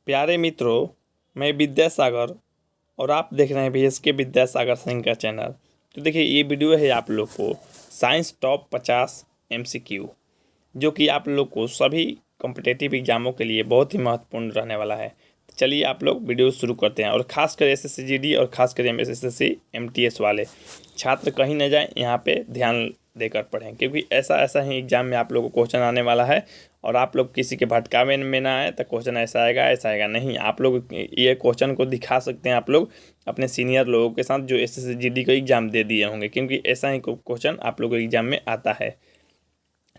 प्यारे मित्रों, मैं विद्यासागर और आप देख रहे हैं SSC विद्यासागर सिंह का चैनल। तो देखिए, ये वीडियो है आप लोग को साइंस टॉप 50 MCQ, जो कि आप लोग को सभी कॉम्पिटेटिव एग्जामों के लिए बहुत ही महत्वपूर्ण रहने वाला है। तो चलिए आप लोग वीडियो शुरू करते हैं। और खासकर SSC GD और खासकर SSC MTS वाले छात्र कहीं न जाएं, यहाँ पे ध्यान देकर पढ़ें, क्योंकि ऐसा ही एग्जाम में आप लोगों को क्वेश्चन आने वाला है। और आप लोग किसी के भटकावे में ना आए तो क्वेश्चन ऐसा आएगा नहीं। आप लोग ये क्वेश्चन को दिखा सकते हैं आप लोग अपने सीनियर लोगों के साथ जो SSC GD को एग्ज़ाम दे दिए होंगे, क्योंकि ऐसा ही क्वेश्चन आप लोगों को एग्ज़ाम में आता है।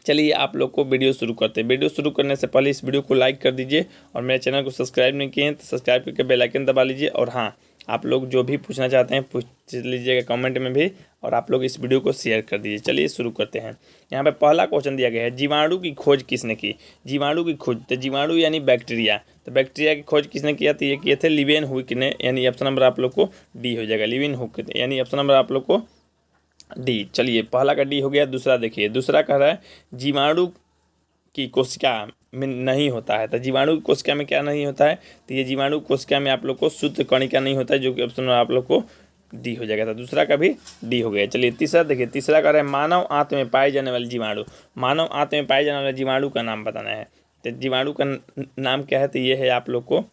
चलिए आप लोग को वीडियो शुरू करते हैं। वीडियो शुरू करने से पहले इस वीडियो को लाइक कर दीजिए, और मेरे चैनल को सब्सक्राइब नहीं किए हैं तो सब्सक्राइब करके बेल आइकन दबा लीजिए। और हाँ, आप लोग जो भी पूछना चाहते हैं पूछ लीजिएगा कमेंट में भी, और आप लोग इस वीडियो को शेयर कर दीजिए। चलिए शुरू करते हैं। यहाँ पे पहला क्वेश्चन दिया गया है, जीवाणु की खोज किसने की? जीवाणु की खोज, तो जीवाणु यानी बैक्टीरिया, तो बैक्टीरिया की खोज किसने किया? तो ये किए थे लिवेन हुक ने, यानी ऑप्शन नंबर आप लोग को डी हो जाएगा। लिवेन हुक यानी ऑप्शन नंबर आप लोग को डी। चलिए पहला का डी हो गया। दूसरा देखिए, दूसरा कह रहा है जीवाणु की कोशिका में नहीं होता है। तो जीवाणु की कोशिका में क्या नहीं होता है? तो ये जीवाणु कोशिका में आप लोग को शुद्ध कणिका नहीं होता है, जो कि ऑप्शन में आप लोग को डी हो जाएगा। तो दूसरा का भी डी हो गया। चलिए तीसरा देखिए, तीसरा कह रहा है मानव आंत में पाए जाने वाले जीवाणु। मानव आंत में पाए जाने वाले जीवाणु का नाम बताना है। तो जीवाणु का नाम क्या है? तो ये है आप लोग को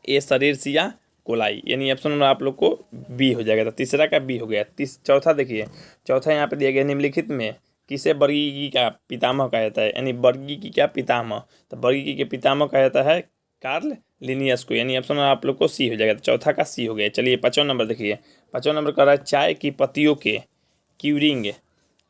ए शरीरसिया कोलाई, यानी ऑप्शन में आप लोग को बी हो जाएगा। तो तीसरा का बी हो गया। चौथा देखिए, चौथा यहाँ पे दिया गया, निम्नलिखित में किसे वर्गीकी का पितामह कहा जाता है? यानी वर्गीकी का पितामह, तो वर्गीकी के पितामह कहा जाता है कार्ल लिनियस को, यानी ऑप्शन आप लोग को सी हो जाएगा। तो चौथा का सी हो गया। चलिए 5वां नंबर देखिए, 5वां नंबर कर रहा है चाय की पत्तियों के क्यूरिंग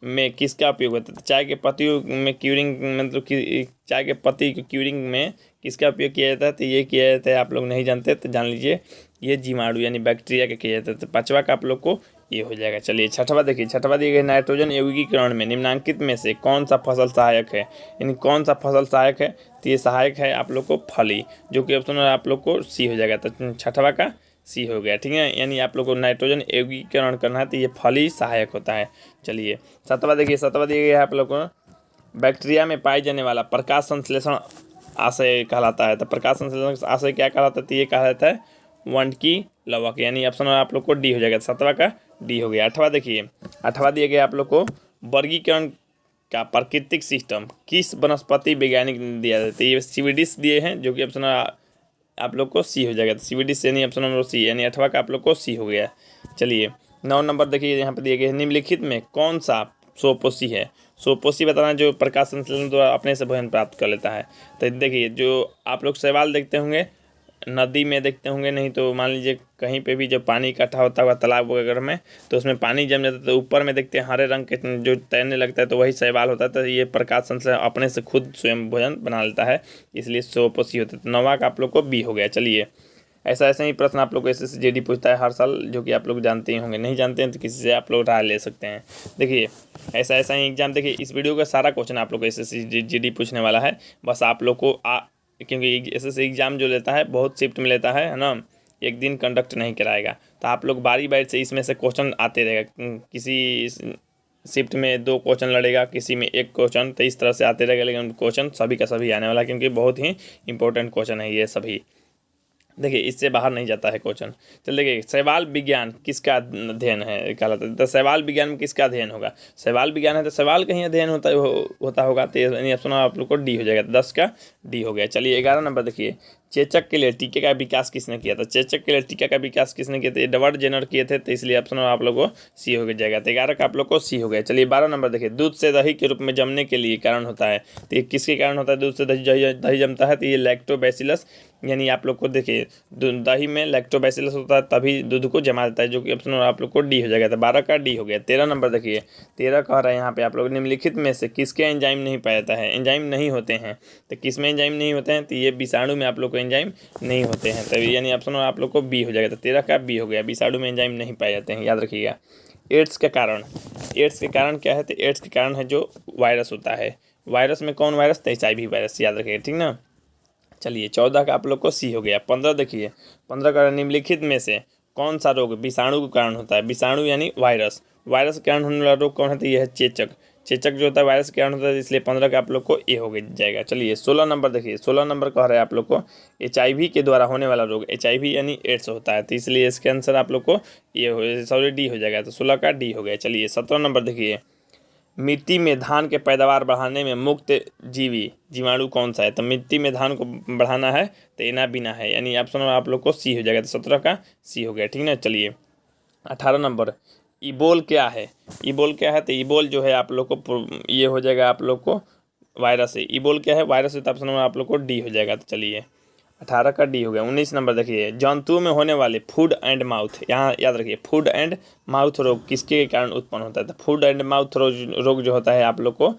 में किसका उपयोग होता है? तो चाय के पत्तियों में क्यूरिंग मतलब कि चाय के पत्ती को क्यूरिंग में किसका उपयोग किया जाता है? तो ये किया जाता है, आप लोग नहीं जानते तो जान लीजिए, ये जीवाणु यानी बैक्टीरिया का किया जाता है। तो 5वां का आप लोग को ये हो जाएगा। चलिए 6वां देखिए, 6वां दिया गया, नाइट्रोजन यौगिकीकरण में निम्नलिखित में से कौन सा फसल सहायक है? यानी कौन सा फसल सहायक है? तो ये सहायक है आप लोग को फली, जो कि ऑप्शन आप लोग को सी हो जाएगा। तो 6वां का सी हो गया, ठीक है। यानी आप लोग को नाइट्रोजन यौगिकीकरण करना है तो ये फली सहायक होता है। चलिए 7वां देखिए, 7वां दिया गया है आप लोग को, बैक्टीरिया में पाए जाने वाला प्रकाश संश्लेषण आशय कहलाता है। तो प्रकाश संश्लेषण आशय क्या कहलाता है? तो ये कहलाता है वनकी लवक, यानी ऑप्शन आप लोग को डी हो जाएगा। 7वां का डी हो गया। 8वां देखिए, 8वां दिया गया आप लोग को, वर्गीकरण का प्राकृतिक सिस्टम किस वनस्पति वैज्ञानिक दिया जाता है? ये सीविडिस दिए हैं, जो कि ऑप्शन आप लोग को सी हो जाएगा। तो सीविडिस यानी ऑप्शन नंबर सी, यानी 8वां का आप लोग को सी हो गया। चलिए 9 नंबर देखिए, यहाँ पर दिए गए निम्नलिखित में कौन सा सोपोषी है? सोपोषी बताना जो प्रकाश संश्लेषण द्वारा अपने से भोजन प्राप्त कर लेता है। तो देखिए, जो आप लोग शैवाल देखते होंगे, नदी में देखते होंगे, नहीं तो मान लीजिए कहीं पे भी जब पानी इकट्ठा होता होगा तालाब वगैरह में, तो उसमें पानी जम जाता है, तो ऊपर में देखते हैं हरे रंग के जो तैरने लगता है, तो वही शैवाल होता है। तो ये प्रकाश संश्लेषण अपने से खुद स्वयं भोजन बना लेता है, इसलिए सोपोषी होता है। तो 9वां का आप लोग को बी हो गया। चलिए ऐसा ही प्रश्न आप लोग को SSC GD पूछता है हर साल, जो कि आप लोग जानते ही होंगे। नहीं जानते हैं तो किसी से आप लोग राय ले सकते हैं। देखिए ऐसा ही एग्जाम, देखिए इस वीडियो का सारा क्वेश्चन आप लोग को SSC GD पूछने वाला है। बस आप लोग को क्योंकि SSC एग्ज़ाम जो लेता है बहुत शिफ्ट में लेता है ना, एक दिन कंडक्ट नहीं कराएगा। तो आप लोग बारी बारी से इसमें से क्वेश्चन आते रहेगा। किसी शिफ्ट में 2 क्वेश्चन लड़ेगा, किसी में 1 क्वेश्चन, तो इस तरह से आते रहेगा। लेकिन क्वेश्चन सभी का सभी आने वाला है, क्योंकि बहुत ही इंपॉर्टेंट क्वेश्चन है ये सभी। देखिए इससे बाहर नहीं जाता है क्वेश्चन। चल देखिए, शैवाल विज्ञान किसका अध्ययन है कहलाता है? तो शैवाल विज्ञान में किसका अध्ययन होगा? शैवाल विज्ञान है तो शैवाल कहीं अध्ययन होता होगा। तो यानी ऑप्शन आप लोग को डी हो जाएगा। 10 का डी हो गया। चलिए 11 नंबर देखिए, चेचक के लिए टीके का विकास किसने किया था? चेचक के लिए टीका का विकास किसने किया था? एडवर्ड जेनर किए थे, तो इसलिए ऑप्शन आप लोग को सी हो जाएगा। तो 11 का आप लोग को सी हो गया। चलिए 12 नंबर देखिए, दूध से दही के रूप में जमने के लिए कारण होता है। तो ये किसके कारण होता है दूध से दही जमता है? तो ये लैक्टोबैसिलस, यानी आप लोग को देखिए दही में लैक्टोबैसिलस होता है, तभी दूध को जमा देता है, जो कि ऑप्शन आप लोग को डी हो जाएगा। तो 12 का डी हो गया। 13 नंबर देखिए, 13 कह रहा है यहाँ पे आप लोग, निम्नलिखित में से किसके एंजाइम नहीं पाया जाता है? एंजाइम नहीं होते हैं। तो किस में एंजाइम नहीं होते हैं? तो ये विषाणु में आप लोग को एंजाइम नहीं होते हैं, तभी यानी ऑप्शन आप लोग को बी हो जाएगा। तो 13 का बी हो गया। विषाणु में एंजाइम नहीं पाए जाते हैं, याद रखिएगा। एड्स का कारण, एड्स के कारण क्या है? तो एड्स के कारण है जो वायरस होता है। वायरस में कौन वायरस? तो HIV वायरस, याद रखिएगा, ठीक ना। चलिए 14 का आप लोग को सी हो गया। 15 देखिए, 15 का निम्नलिखित में से कौन सा रोग विषाणु के कारण होता है? विषाणु यानी वायरस, वायरस के कारण होने वाला रोग कौन है? तो यह है चेचक। चेचक जो होता है वायरस के कारण होता है, इसलिए 15 का आप लोग को ए हो जाएगा। चलिए 16 नंबर देखिए, 16 नंबर कह रहा है आप लोग को HIV के द्वारा होने वाला रोग, HIV यानी एड्स होता है, तो इसलिए इसके आंसर आप लोग को ये हो, सॉरी डी हो जाएगा, तो 16 का डी हो गया। चलिए 17 नंबर देखिए, मिट्टी में धान के पैदावार बढ़ाने में मुक्त जीवाणु कौन सा है? तो मिट्टी में धान को बढ़ाना है तो एना बिना है, यानी ऑप्शन आप लोग को सी हो जाएगा, तो 17 का सी हो गया, ठीक ना। चलिए 18 नंबर, ईबोल क्या है? ईबोल क्या है? तो ईबोल जो है आप लोग को ये हो जाएगा आप लोग को वायरस है। ईबोल क्या है? वायरस है, तो ऑप्शन नंबर आप लोग को डी हो जाएगा। तो चलिए 18 का डी हो गया। 19 नंबर देखिए, जंतुओं में होने वाले फूड एंड माउथ, यहाँ याद रखिए फूड एंड माउथ रोग किसके कारण उत्पन्न होता है? तो फूड एंड माउथ रोग जो होता है आप लोग को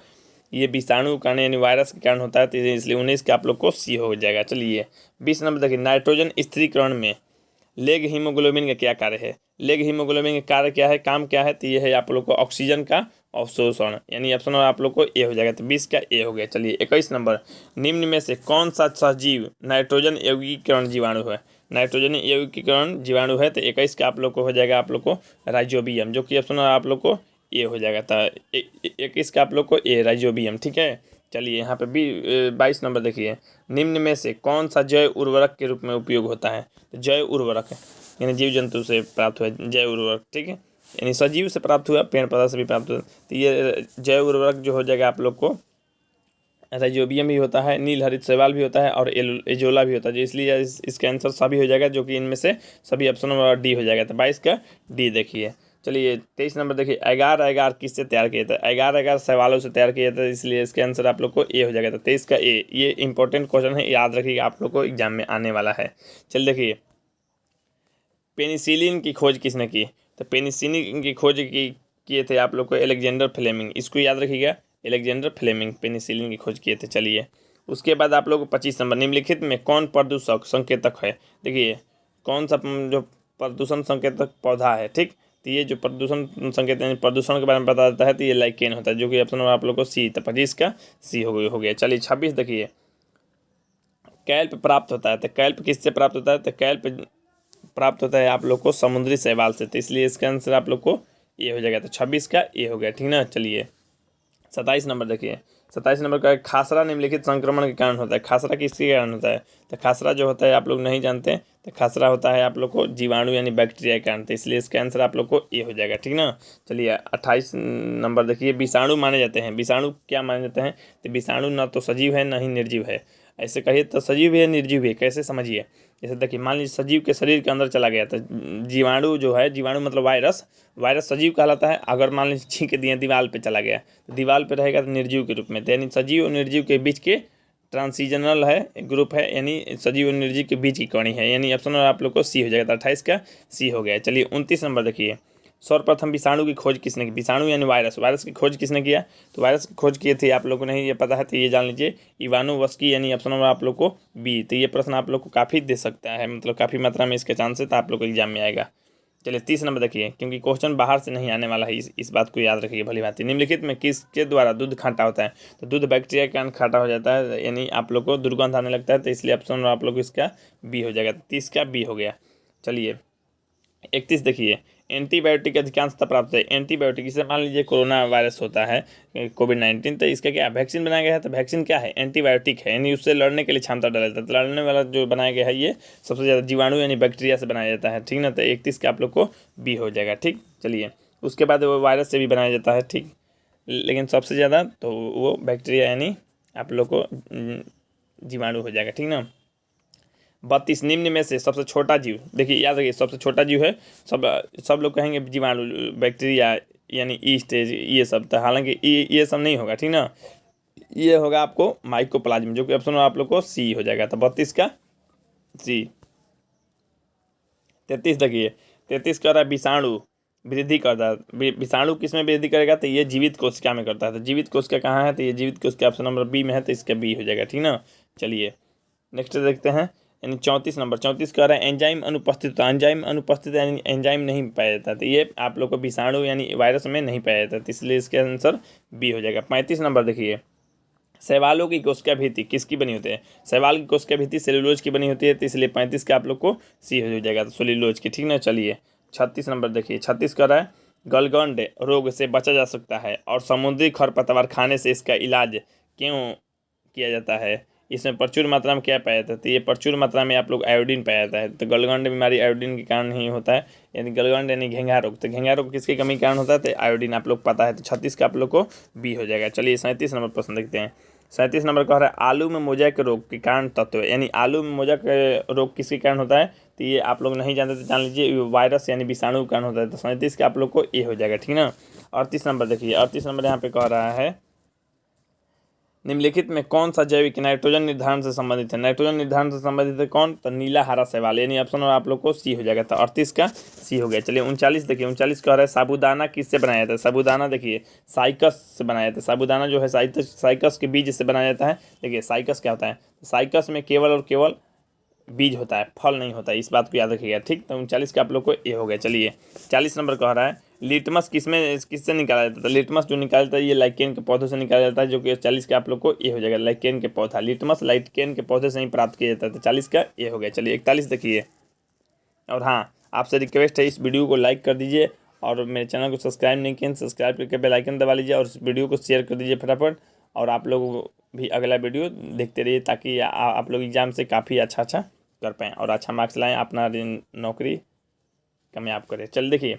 ये विषाणु के कारण यानी वायरस के कारण होता है, तो इसलिए 19 का आप लोग को सी हो जाएगा। चलिए 20 नंबर देखिए, नाइट्रोजन स्थिरीकरण में लेग हीमोग्लोबिन का क्या कार्य है? लेग हीमोग्लोबिन का कार्य क्या है, काम क्या है? तो ये है आप लोग को ऑक्सीजन का अवशोषण, यानी ऑप्शन आप लोग को ए हो जाएगा, तो 20 का ए हो गया। चलिए 21 नंबर, निम्न में से कौन सा सहजीव नाइट्रोजन यौगिकीकरण जीवाणु है? नाइट्रोजन यौगिकीकरण जीवाणु है, तो 21 का आप लोग को हो जाएगा आप लोग को राइजोबियम, जो कि ऑप्शन आप लोग को ए हो जाएगा, तो 21 का आप लोग को ए राइजोबियम, ठीक है। चलिए यहाँ पे 22 नंबर देखिए, निम्न में से कौन सा जैव उर्वरक के रूप में उपयोग होता है? तो जैव उर्वरक यानी जीव जंतु से प्राप्त हुआ जैव उर्वरक, ठीक है, यानी सजीव से प्राप्त हुआ, पेड़ पौधा से भी प्राप्त हुआ, तो ये जैव उर्वरक जो हो जाएगा आप लोग को राइजोबियम भी होता है, नील हरित शैवाल भी होता है और एजोला भी होता है, इसलिए इसके आंसर सभी हो जाएगा, जो कि इनमें से सभी ऑप्शन नंबर डी हो जाएगा। तो 22 का डी देखिए। चलिए 23 नंबर देखिए, एगार एगार किससे तैयार किया था? एगार एगार शैवालों से तैयार किया था, इसलिए इसके आंसर आप लोग को ए हो जाएगा। तो 23 का ए, ये इंपॉर्टेंट क्वेश्चन है, याद रखिएगा, आप लोग को एग्जाम में आने वाला है। चलिए देखिए, पेनिसिलिन की खोज किसने की? तो पेनिसिलिन की खोज किए थे आप लोग को अलेक्जेंडर फ्लेमिंग, इसको याद रखिएगा, अलेक्जेंडर फ्लेमिंग पेनिसिलिन की खोज किए थे। चलिए उसके बाद आप लोग को 25 नंबर, निम्नलिखित में कौन प्रदूषक संकेतक है? देखिए कौन सा जो प्रदूषण संकेतक पौधा है, ठीक, तो ये जो प्रदूषण संकेत यानी प्रदूषण के बारे में बता देता है, तो ये लाइकेन होता है, जो कि ऑप्शन आप लोग को सी, तो 25 का सी हो गया। चलिए 26 देखिए, कैल्प प्राप्त होता है, तो कैल्प किससे प्राप्त होता है? तो कैल्प प्राप्त होता है आप लोग को समुद्री शैवाल से, तो इसलिए इसका आंसर आप लोग को ये हो जाएगा, तो 26 का ये हो गया, ठीक ना। चलिए 27 नंबर देखिए, 27 नंबर का, खासरा निम्नलिखित संक्रमण के कारण होता है। खासरा किसके कारण होता है? तो खासरा जो होता है आप लोग नहीं जानते, तो खासरा होता है आप लोग को जीवाणु यानी बैक्टीरिया के कारण, तो इसलिए इसका आंसर आप लोग को ये हो जाएगा, ठीक ना। चलिए 28 नंबर देखिए, विषाणु माने जाते हैं। विषाणु क्या माने जाते हैं? तो विषाणु ना तो सजीव है ना ही निर्जीव है, ऐसे कहिए तो सजीव भी है निर्जीव भी है, कैसे समझिए? जैसे देखिए, मान लीजिए सजीव के शरीर के अंदर चला गया, तो जीवाणु जो है, जीवाणु मतलब वायरस, वायरस सजीव कहलाता है। अगर मान लीजिए छींक दिए दीवार पे चला गया, तो दीवार पे रहेगा तो निर्जीव के रूप में, तो यानी सजीव और निर्जीव के बीच के ट्रांसिजनल है ग्रुप है, यानी सजीव और निर्जीव के बीच की कणी है, यानी ऑप्शन आप लोग को सी हो जाएगा, तो 28 का सी हो गया। चलिए 29 नंबर देखिए, सर्वप्रथम विषाणु की खोज किसने की? विषाणु यानी वायरस, वायरस की खोज किसने किया? तो वायरस की खोज किए थे, आप लोग को नहीं ये पता है तो ये जान लीजिए, इवानोवस्की, यानी ऑप्शन नंबर आप लोग को बी। तो ये प्रश्न आप लोग को काफ़ी दे सकता है, मतलब काफ़ी मात्रा में इसके चांस है, तो आप लोग को एग्जाम में आएगा। चलिए 30 नंबर देखिए, क्योंकि क्वेश्चन बाहर से नहीं आने वाला है, इस बात को याद रखिए भली भांति। निम्नलिखित में किसके द्वारा दूध खाटा होता है? तो दूध बैक्टीरिया के कारण खाटा हो जाता है, यानी आप लोग को दुर्गंध आने लगता है, तो इसलिए ऑप्शन आप लोग को इसका बी हो जाएगा, 30 का बी हो गया। चलिए 31 देखिए, एंटीबायोटिक अधिकांशतः प्राप्त है। एंटीबायोटिक इसे मान लीजिए कोरोना वायरस होता है, कोविड-19, तो इसका क्या वैक्सीन बनाया गया है? तो वैक्सीन क्या है? एंटीबायोटिक है, यानी उससे लड़ने के लिए क्षमता डाला जाता है, तो लड़ने वाला जो बनाया गया है ये सबसे ज़्यादा जीवाणु यानी बैक्टीरिया से बनाया जाता है, ठीक ना। तो 31 का आप लोग को बी हो जाएगा, ठीक। चलिए उसके बाद वो वायरस से भी बनाया जाता है, ठीक, लेकिन सबसे ज़्यादा तो वो बैक्टीरिया यानी आप लोग को जीवाणु हो जाएगा, ठीक ना। 32 निम्न में से सबसे छोटा जीव, देखिए याद रखिए सबसे छोटा जीव है, सब लोग कहेंगे जीवाणु बैक्टीरिया यानी ईस्ट ये सब, तो हालांकि ये सब नहीं होगा, ठीक ना। ये होगा आपको माइकोप्लाज्म, जो कि ऑप्शन आप लोग को सी हो जाएगा, तो 32 का सी। 33 देखिए, 33 कर रहा है विषाणु वृद्धि करता है। विषाणु किस में वृद्धि करेगा? तो ये जीवित कोशिका में करता है, तो जीवित कोशिका कहाँ है? तो ये जीवित कोशिका ऑप्शन नंबर बी में है, तो इसका बी हो जाएगा, ठीक ना। चलिए नेक्स्ट देखते हैं, यानी 34 नंबर, 34 कह रहा है एंजाइम अनुपस्थित होता है। एंजाइम अनुपस्थित यानी एंजाइम नहीं पाया जाता, तो ये आप लोग को विषाणु यानी वायरस में नहीं पाया जाता, तो इसलिए इसका आंसर बी हो जाएगा। 35 नंबर देखिए, शैवालों की कोशिका भित्ति किसकी बनी होती है? शैवाल की कोशिका भित्ति सेलुलोज की बनी होती है, तो इसलिए 35 का आप लोग को सी हो जाएगा, तो सेलुलोज की, ठीक ना। चलिए 36 नंबर देखिए, 36 कह रहा है गलगंड रोग से बचा जा सकता है और समुद्री खरपतवार खाने से इसका इलाज क्यों किया जाता है? इसमें प्रचुर मात्रा में क्या पाया जाता है? तो ये प्रचुर मात्रा में आप लोग आयोडीन पाया जाता है। तो गलगंड बीमारी आयोडीन के कारण ही होता है, यानी गलगंड यानी घेंघा रोग। तो घेंघा रोग किसकी कमी के कारण होता है? तो आयोडीन आप लोग पता है। तो 36 का आप लोग को बी हो जाएगा। चलिए 37 नंबर प्रश्न देखते हैं। 37 नंबर कह रहा है आलू में मोज़ेक रोग के कारण तत्व, यानी आलू में मोज़ेक रोग किसके कारण होता है? तो ये आप लोग नहीं जानते तो जान लीजिए, वायरस यानी विषाणु के कारण होता है। तो 37 का आप लोग को ए हो जाएगा, ठीक ना। 38 नंबर देखिए, 38 नंबर यहाँ पे कह रहा है निम्नलिखित में कौन सा जैविक नाइट्रोजन निर्धारण से संबंधित है? नाइट्रोजन निर्धारण से संबंधित है कौन? तो नीला हरा शैवाल, यानी ऑप्शन आप लोग को सी हो जाएगा। तो 38 का सी हो गया। चलिए 39 देखिए, 39 कह रहा है साबूदाना किससे बनाया जाता है? साबूदाना देखिए साइकस से बनाया जाता है। साबूदाना जो है साइकस के बीज से बनाया जाता है। देखिए साइकस क्या होता है? साइकस में केवल और केवल बीज होता है, फल नहीं होता है, इस बात को याद रखिएगा, ठीक। तो 39 का आप लोग को ए हो गया। चलिए 40 नंबर कह रहा है लिटमस किससे निकाला जाता है? तो लिटमस जो निकाला जाता है ये लाइकेन के पौधों से निकाला जाता है, जो कि 40 का आप लोग को ए हो जाएगा। लाइकेन के पौधा, लिटमस लाइकेन के पौधे से ही प्राप्त किया जाता है। तो 40 का ए हो गया। चलिए 41 देखिए, और हाँ आपसे रिक्वेस्ट है इस वीडियो को लाइक कर दीजिए और मेरे चैनल को सब्सक्राइब नहीं किए सब्सक्राइब करके बेल आइकन दबा लीजिए और इस वीडियो को शेयर कर दीजिए फटाफट। और आप लोग भी अगला वीडियो देखते रहिए ताकि आप लोग एग्जाम से काफ़ी अच्छा कर पाएँ और अच्छा मार्क्स लाएँ, अपना नौकरी कामयाब करें। चल देखिए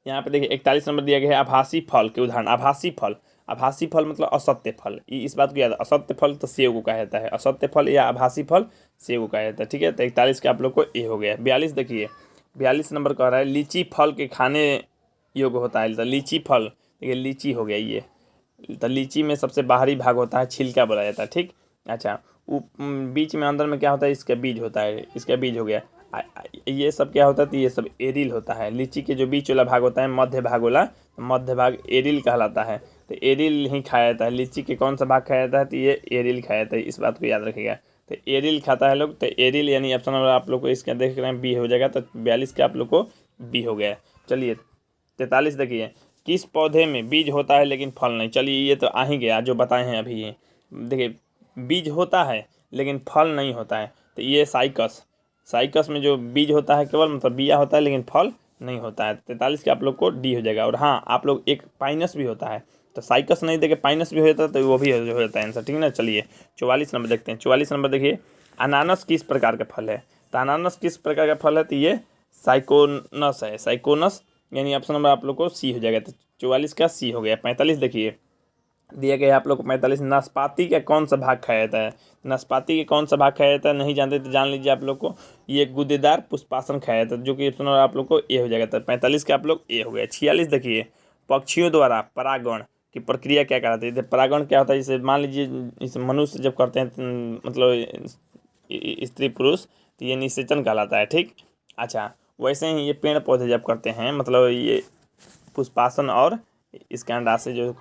यहाँ पे देखिए 41 नंबर दिया गया है आभासी फल के उदाहरण। आभासी फल मतलब असत्य फल, इस बात को याद, असत्य फल तो सेव को कहा जाता है, असत्य फल या आभासी फल सेव को कहा जाता है, ठीक है। तो 41 के आप लोग को ए हो गया। 42 देखिए, 42 नंबर कह रहा है लीची फल के खाने योग्य होता है। तो लीची फल देखिए, लीची हो गया ये। तो लीची में सबसे बाहरी भाग होता है छिलका बोला जाता है, ठीक। अच्छा बीच में अंदर में क्या होता है? इसका बीज होता है, इसका बीज हो गया। ये सब क्या होता है? तो ये सब एरिल होता है। लीची के जो बीच वाला भाग होता है मध्य भाग वाला, मध्य भाग एरिल कहलाता है। तो एरिल ही खाया जाता है। लीची के कौन सा भाग खाया जाता है? तो ये एरिल खाया जाता है, इस बात को याद रखिएगा। तो एरिल खाता है लोग। तो एरिल यानी ऑप्शन आप लोग को इसका देख रहे हैं बी हो जाएगा। तो 42 का आप लोग को बी हो गया। चलिए 43 देखिए, किस पौधे में बीज होता है लेकिन फल नहीं? चलिए ये तो आ ही गया जो बताए हैं अभी। ये देखिए बीज होता है लेकिन फल नहीं होता है। तो ये साइकस में जो बीज होता है केवल मतलब बिया होता है लेकिन फल नहीं होता है। 43 के आप लोग को डी हो जाएगा। और हाँ आप लोग एक पाइनस भी होता है, तो साइकस नहीं देखे पाइनस भी हो जाता है तो वो भी हो जाता है आंसर, ठीक है ना। चलिए 44 नंबर देखते हैं। 44 नंबर देखिए, अनानस किस प्रकार का फल है? तो अनानस किस प्रकार का फल है? तो ये साइकोनस है, साइकोनस, यानी ऑप्शन नंबर आप लोग को सी हो जाएगा। तो 44 का सी हो गया। 45 देखिए दिया गया है आप लोग को 45, नाशपाती का कौन सा भाग खाया जाता है? नाशपाती के कौन सा भाग खाया जाता है? नहीं जानते तो जान लीजिए आप लोग को, ये गुदेदार पुष्पासन खाया जाता है, जो कि ऑप्शन आप लोग को ए हो जाएगा। तो 45 का आप लोग ए हो गया। 46 देखिए, पक्षियों द्वारा परागण की प्रक्रिया क्या कहलाती है? परागण क्या होता है? जैसे मान लीजिए इस मनुष्य जब करते हैं मतलब स्त्री पुरुष, तो ये निषेचन कहलाता है, ठीक। अच्छा वैसे ही ये पेड़ पौधे जब करते हैं मतलब ये पुष्पासन और इसके अंडा से जो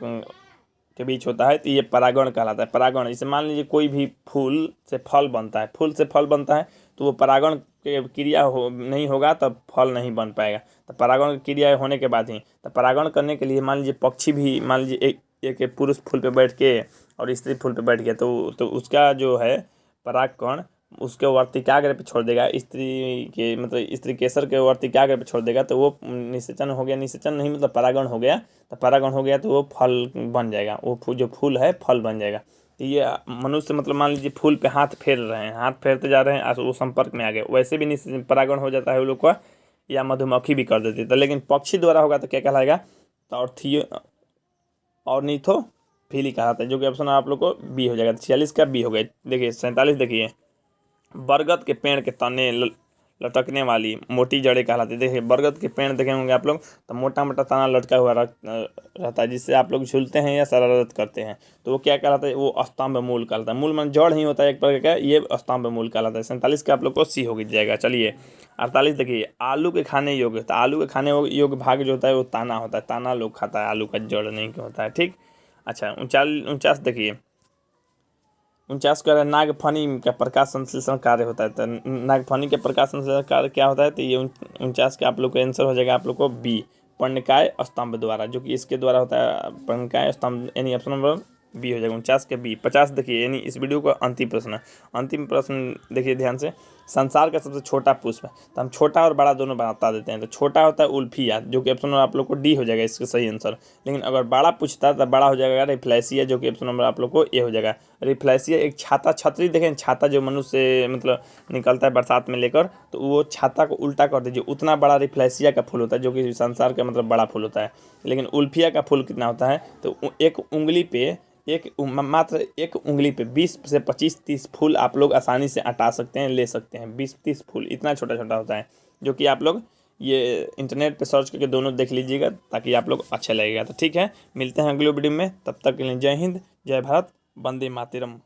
के बीच होता है तो ये परागण कहलाता है। परागण जैसे मान लीजिए कोई भी फूल से फल बनता है, फूल से फल बनता है तो वो परागण के क्रिया नहीं होगा तब फल नहीं बन पाएगा। तो परागण की क्रिया होने के बाद ही, तो परागण करने के लिए मान लीजिए पक्षी भी मान लीजिए एक पुरुष फूल पे बैठ के और स्त्री फूल पे बैठ गया तो उसका जो है परागकण उसके वर्तिकाग्र पे छोड़ देगा, स्त्री के मतलब स्त्री केसर के वर्तिकाग्र पे छोड़ देगा तो वो निषेचन हो गया, निषेचन नहीं मतलब परागण हो गया। तो परागण हो गया तो वो फल बन जाएगा, वो जो फूल है फल बन जाएगा। तो ये मनुष्य मतलब मान लीजिए फूल पे हाथ फेर रहे हैं, हाथ फेरते जा रहे हैं वो संपर्क में आ गए, वैसे भी परागण हो जाता है वो लोग का, या मधुमक्खी भी कर देती है। तो लेकिन पक्षी द्वारा होगा तो क्या कहलाएगा? तो ऑर्निथोफिली कहलाता है, जो कि ऑप्शन आप लोग को बी हो जाएगा। 46 का बी हो गया। देखिए 47 देखिए, बरगद के पेड़ के तने लटकने वाली मोटी जड़ें कहलाती है। देखिए बरगद के पेड़ देखे होंगे आप लोग तो मोटा मोटा तना लटका हुआ रहता है, जिससे आप लोग झूलते हैं या शरारत करते हैं तो वो क्या कहलाता है? वो स्तंभ मूल कहलाता है। मूल मन जड़ ही होता है एक प्रकार का, ये स्तंभ मूल कहलाता है। 47 का आप लोग को सी हो जाएगा। चलिए 48 देखिए, आलू के खाने योग्य, तो आलू के खाने योग्य भाग जो होता है वो ताना होता है, ताना लोग खाता है, आलू का जड़ नहीं होता है, ठीक। अच्छा 49 देखिए, 49 का नागफनी का प्रकाश संश्लेषण कार्य होता है। तो नागफनी के प्रकाश संश्लेषण कार्य क्या होता है? तो ये 49 का आप लोग का आंसर हो जाएगा आप लोग को बी, पर्णकाय स्तंभ द्वारा, जो कि इसके द्वारा होता है पर्णकाय स्तंभ, यानी ऑप्शन नंबर बी हो जाएगा, 49 के बी, 50 देखिए, यानी इस वीडियो का अंतिम प्रश्न है। अंतिम प्रश्न देखिए ध्यान से, संसार का सबसे छोटा पुष्प है, तो हम छोटा और बड़ा दोनों बता देते हैं। तो छोटा होता है उल्फिया, जो कि ऑप्शन नंबर आप लोग को डी हो जाएगा इसका सही आंसर। लेकिन अगर बड़ा पूछता है तो बड़ा हो जाएगा रिफ्लेक्सिया, जो कि ऑप्शन नंबर आप लोग को ए हो जाएगा। रिफ्लेक्सिया एक छाता, छतरी देखें, छाता जो मनुष्य मतलब निकलता है बरसात में लेकर, तो वो छाता को उल्टा कर दीजिए, उतना बड़ा रिफ्लेक्सिया का फूल होता है, जो कि संसार का मतलब बड़ा फूल होता है। लेकिन उल्फिया का फूल कितना होता है, तो एक उंगली पे मात्र एक उंगली पे 20 से 25-30 फूल आप लोग आसानी से हटा सकते हैं, ले सकते हैं। 20-30 फूल, इतना छोटा छोटा होता है, जो कि आप लोग ये इंटरनेट पे सर्च करके दोनों देख लीजिएगा, ताकि आप लोग अच्छा लगेगा। तो ठीक है, मिलते हैं अगले वीडियो में, तब तक के लिए जय हिंद, जय भारत, वंदे मातरम।